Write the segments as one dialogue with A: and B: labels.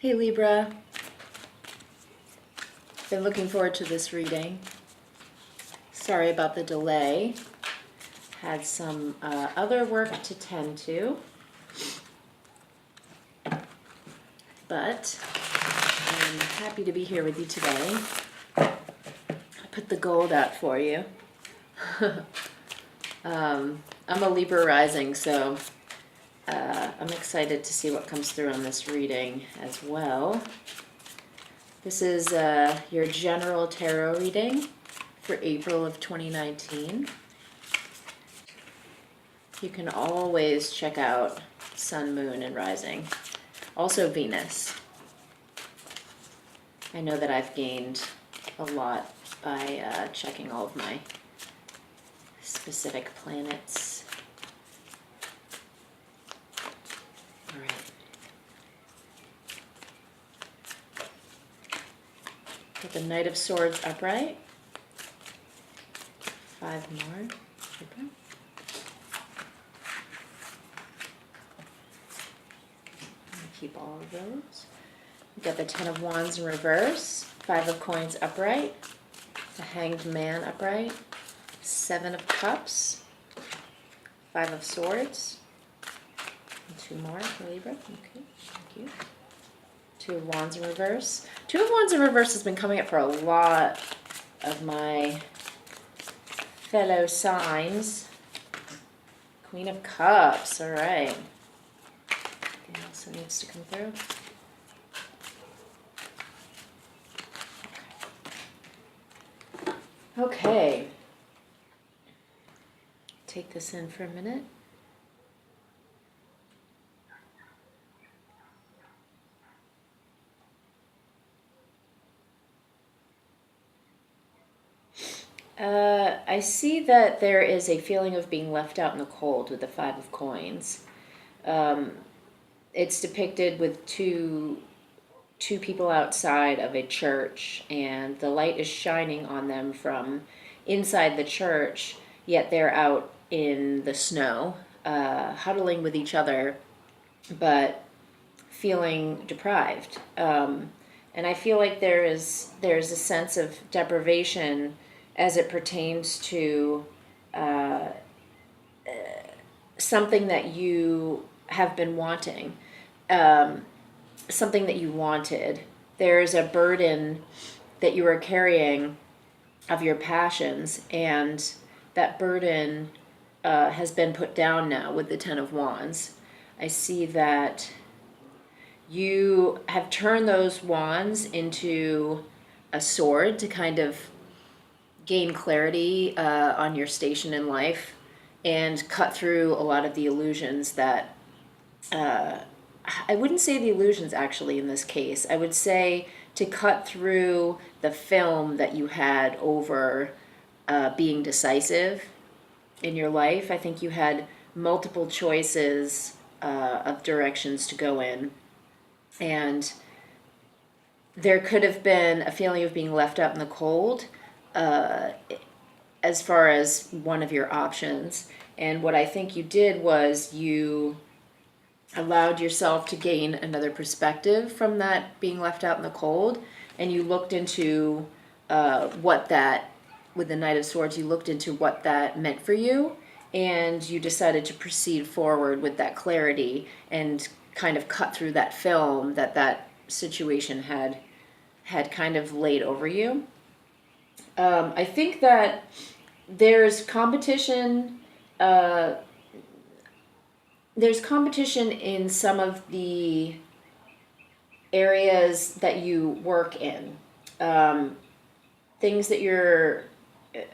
A: Hey Libra, been looking forward to this reading. Sorry about the delay. Had some other work to tend to, but I'm happy to be here with you today. I put the gold out for you. I'm a Libra rising, so I'm excited to see what comes through on this reading as well. This is your general tarot reading for April of 2019. You can always check out Sun, Moon, and Rising. Also Venus. I know that I've gained a lot by checking all of my specific planets. All right. Put the Knight of Swords upright. 5 more. Okay. Keep all of those. We've got the 10 of Wands in reverse, 5 of Coins upright, the Hanged Man upright, 7 of Cups, 5 of Swords, and 2 more for Libra. Okay, thank you. 2 of Wands in reverse. 2 of Wands in reverse has been coming up for a lot of my fellow signs. Queen of Cups, all right. Anything else that needs to come through? Okay. Take this in for a minute. I see that there is a feeling of being left out in the cold with the 5 of Coins. It's depicted with two people outside of a church, and the light is shining on them from inside the church, yet they're out in the snow, huddling with each other, but feeling deprived. And I feel like there's a sense of deprivation as it pertains to something that you have been wanting, something that you wanted. There's a burden that you are carrying of your passions, and that burden has been put down now with the 10 of Wands. I see that you have turned those wands into a sword to kind of gain clarity on your station in life and cut through a lot of the illusions that I wouldn't say the illusions actually in this case. I would say to cut through the film that you had over being decisive in your life. I think you had multiple choices of directions to go in. And there could have been a feeling of being left out in the cold as far as one of your options. And what I think you did was you allowed yourself to gain another perspective from that being left out in the cold, and you looked into what that, with the Knight of Swords, you looked into what that meant for you, and you decided to proceed forward with that clarity and kind of cut through that film that situation had kind of laid over you. I think that there's competition. There's competition in some of the areas that you work in. Things that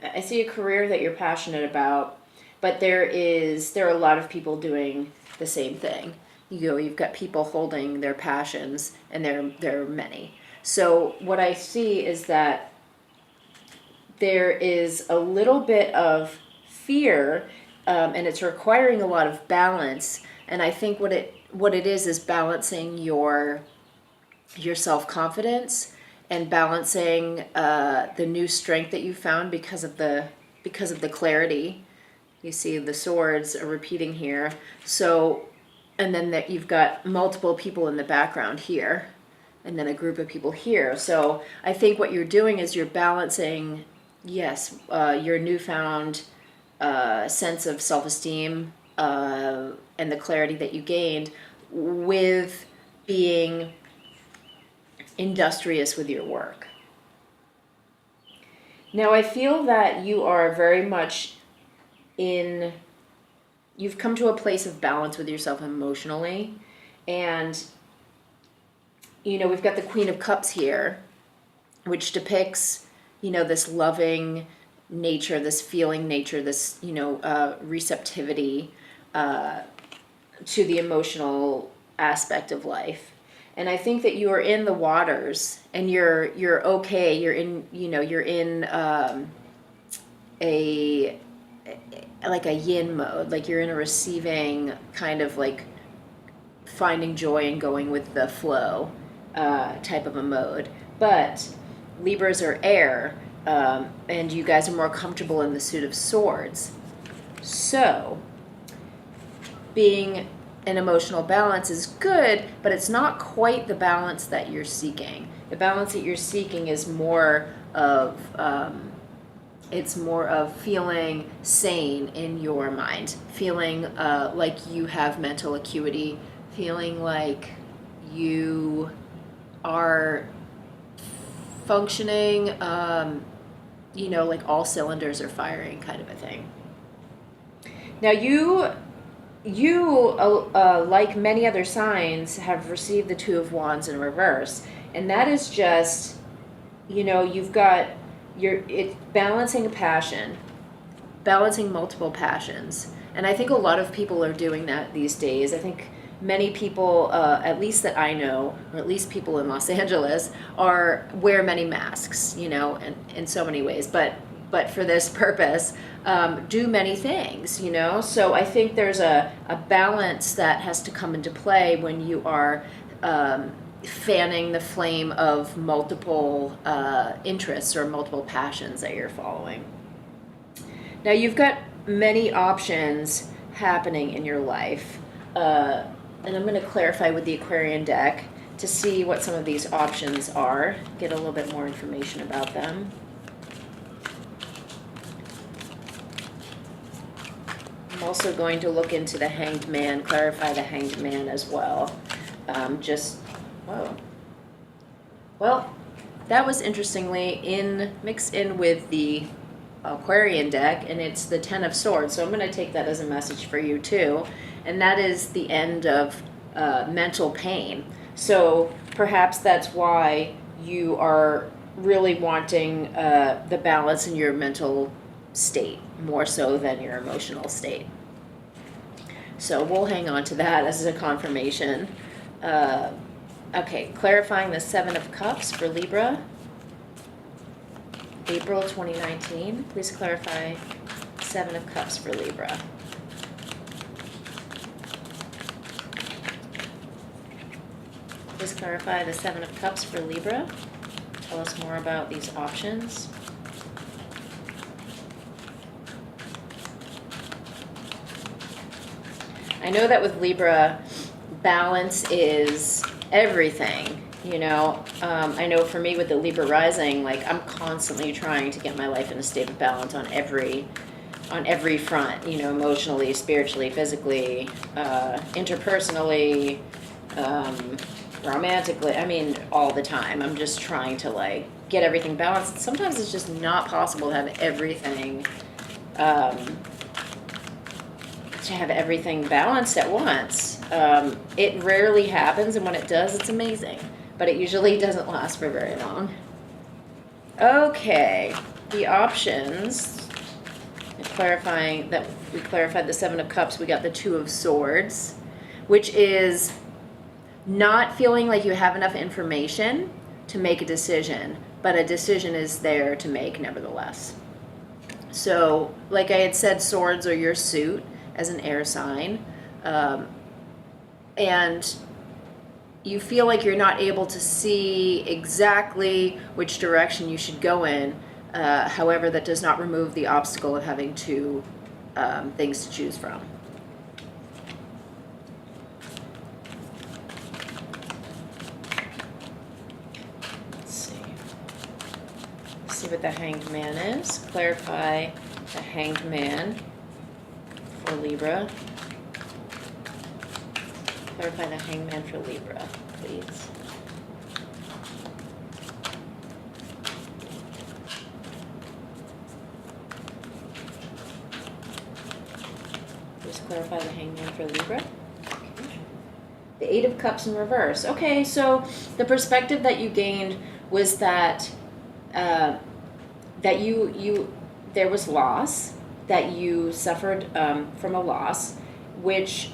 A: I see a career that you're passionate about, but there are a lot of people doing the same thing. You've got people holding their passions, and there are many. So what I see is that there is a little bit of fear, and it's requiring a lot of balance. And I think what it is balancing your self-confidence and balancing the new strength that you found because of the clarity. You see the swords are repeating here. So, and then that you've got multiple people in the background here. and then a group of people here. So I think what you're doing is you're balancing, yes, your newfound sense of self-esteem and the clarity that you gained with being industrious with your work. Now I feel that you are very much you've come to a place of balance with yourself emotionally, and we've got the Queen of Cups here, which depicts this loving nature, this feeling nature, this receptivity to the emotional aspect of life. And I think that you are in the waters, and you're okay. You're in a yin mode, like you're in a receiving kind of like finding joy and going with the flow type of a mode. But Libras are air, and you guys are more comfortable in the suit of swords. So being an emotional balance is good, but it's not quite the balance that you're seeking. The balance that you're seeking is more of feeling sane in your mind, feeling like you have mental acuity, feeling like you are functioning, like all cylinders are firing, kind of a thing. Now you like many other signs, have received the Two of Wands in reverse, and that is just, it's balancing a passion, balancing multiple passions. And I think a lot of people are doing that these days. I think many people, at least that I know, or at least people in Los Angeles, wear many masks, in so many ways. But for this purpose, do many things, So I think there's a balance that has to come into play when you are fanning the flame of multiple interests or multiple passions that you're following. Now you've got many options happening in your life, and I'm going to clarify with the Aquarian deck to see what some of these options are, get a little bit more information about them. I'm also going to look into the Hanged Man, clarify the Hanged Man as well. Whoa. Well, that was interestingly mixed in with the Aquarian deck, and it's the Ten of Swords, so I'm going to take that as a message for you too, and that is the end of mental pain. So perhaps that's why you are really wanting the balance in your mental state more so than your emotional state. So we'll hang on to that as a confirmation. Okay, clarifying the Seven of Cups for Libra, April 2019. Please clarify Seven of Cups for Libra. Please clarify the Seven of Cups for Libra. Tell us more about these options. I know that with Libra, balance is everything, I know for me with the Libra rising, like I'm constantly trying to get my life in a state of balance on every front, emotionally, spiritually, physically, interpersonally, romantically, all the time. I'm just trying to get everything balanced. Sometimes it's just not possible to have everything balanced at once. It rarely happens, and when it does, it's amazing. But it usually doesn't last for very long. Okay, the options. Clarifying that we clarified the Seven of Cups, we got the Two of Swords, which is not feeling like you have enough information to make a decision, but a decision is there to make nevertheless. So, like I had said, swords are your suit as an air sign, and you feel like you're not able to see exactly which direction you should go in. However, that does not remove the obstacle of having two things to choose from. see what the Hanged Man is. Clarify the Hanged Man for Libra. Clarify the Hanged Man for Libra, please. Just clarify the Hanged Man for Libra. The Eight of Cups in reverse. Okay, so the perspective that you gained was that that there was loss, that you suffered from a loss, which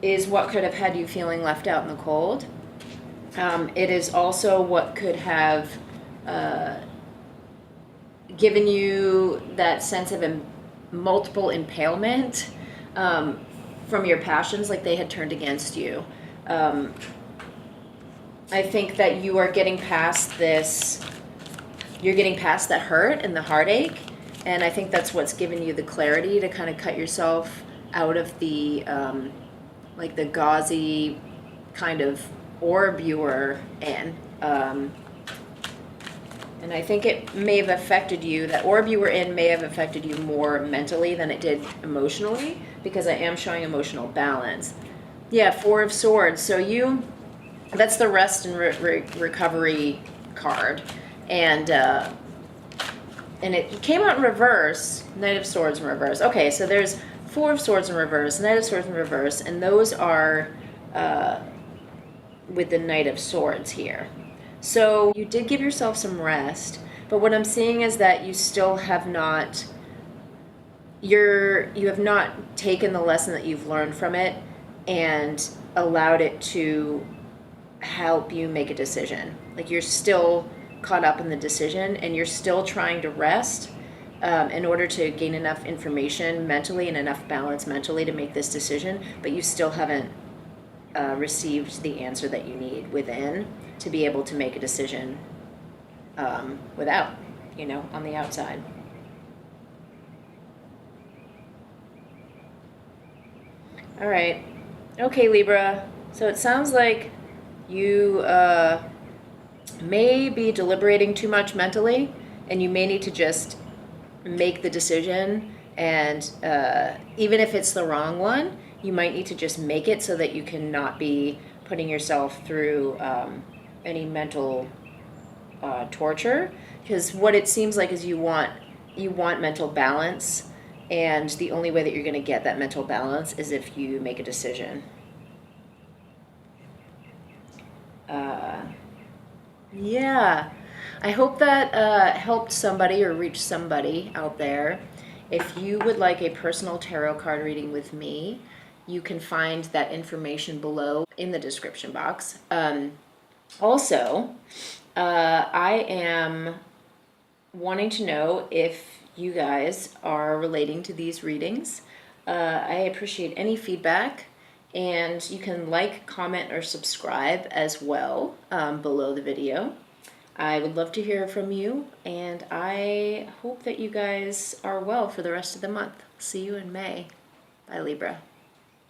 A: is what could have had you feeling left out in the cold. It is also what could have given you that sense of multiple impalement from your passions, like they had turned against you. I think that you are getting past this, you're getting past that hurt and the heartache, and I think that's what's given you the clarity to kind of cut yourself out of the, like the gauzy kind of orb you were in. And I think it may have affected you, that orb you were in may have affected you more mentally than it did emotionally, because I am showing emotional balance. Yeah, Four of Swords. So that's the rest and recovery card. And it came out in reverse, Knight of Swords in reverse. Okay, so there's Four of Swords in reverse, Knight of Swords in reverse, and those are with the Knight of Swords here. So you did give yourself some rest, but what I'm seeing is that you still have not, you have not taken the lesson that you've learned from it and allowed it to help you make a decision. Like you're still caught up in the decision and you're still trying to rest in order to gain enough information mentally and enough balance mentally to make this decision, but you still haven't received the answer that you need within to be able to make a decision without, on the outside. All right. Okay, Libra. So it sounds like you may be deliberating too much mentally, and you may need to just make the decision, and even if it's the wrong one, you might need to just make it so that you can not be putting yourself through any mental torture, because what it seems like is you want mental balance, and the only way that you're going to get that mental balance is if you make a decision. Yeah, I hope that helped somebody or reached somebody out there. If you would like a personal tarot card reading with me, you can find that information below in the description box. Also, I am wanting to know if you guys are relating to these readings. I appreciate any feedback, and you can like, comment, or subscribe as well below the video. I would love to hear from you, and I hope that you guys are well for the rest of the month. See you in May. Bye, Libra.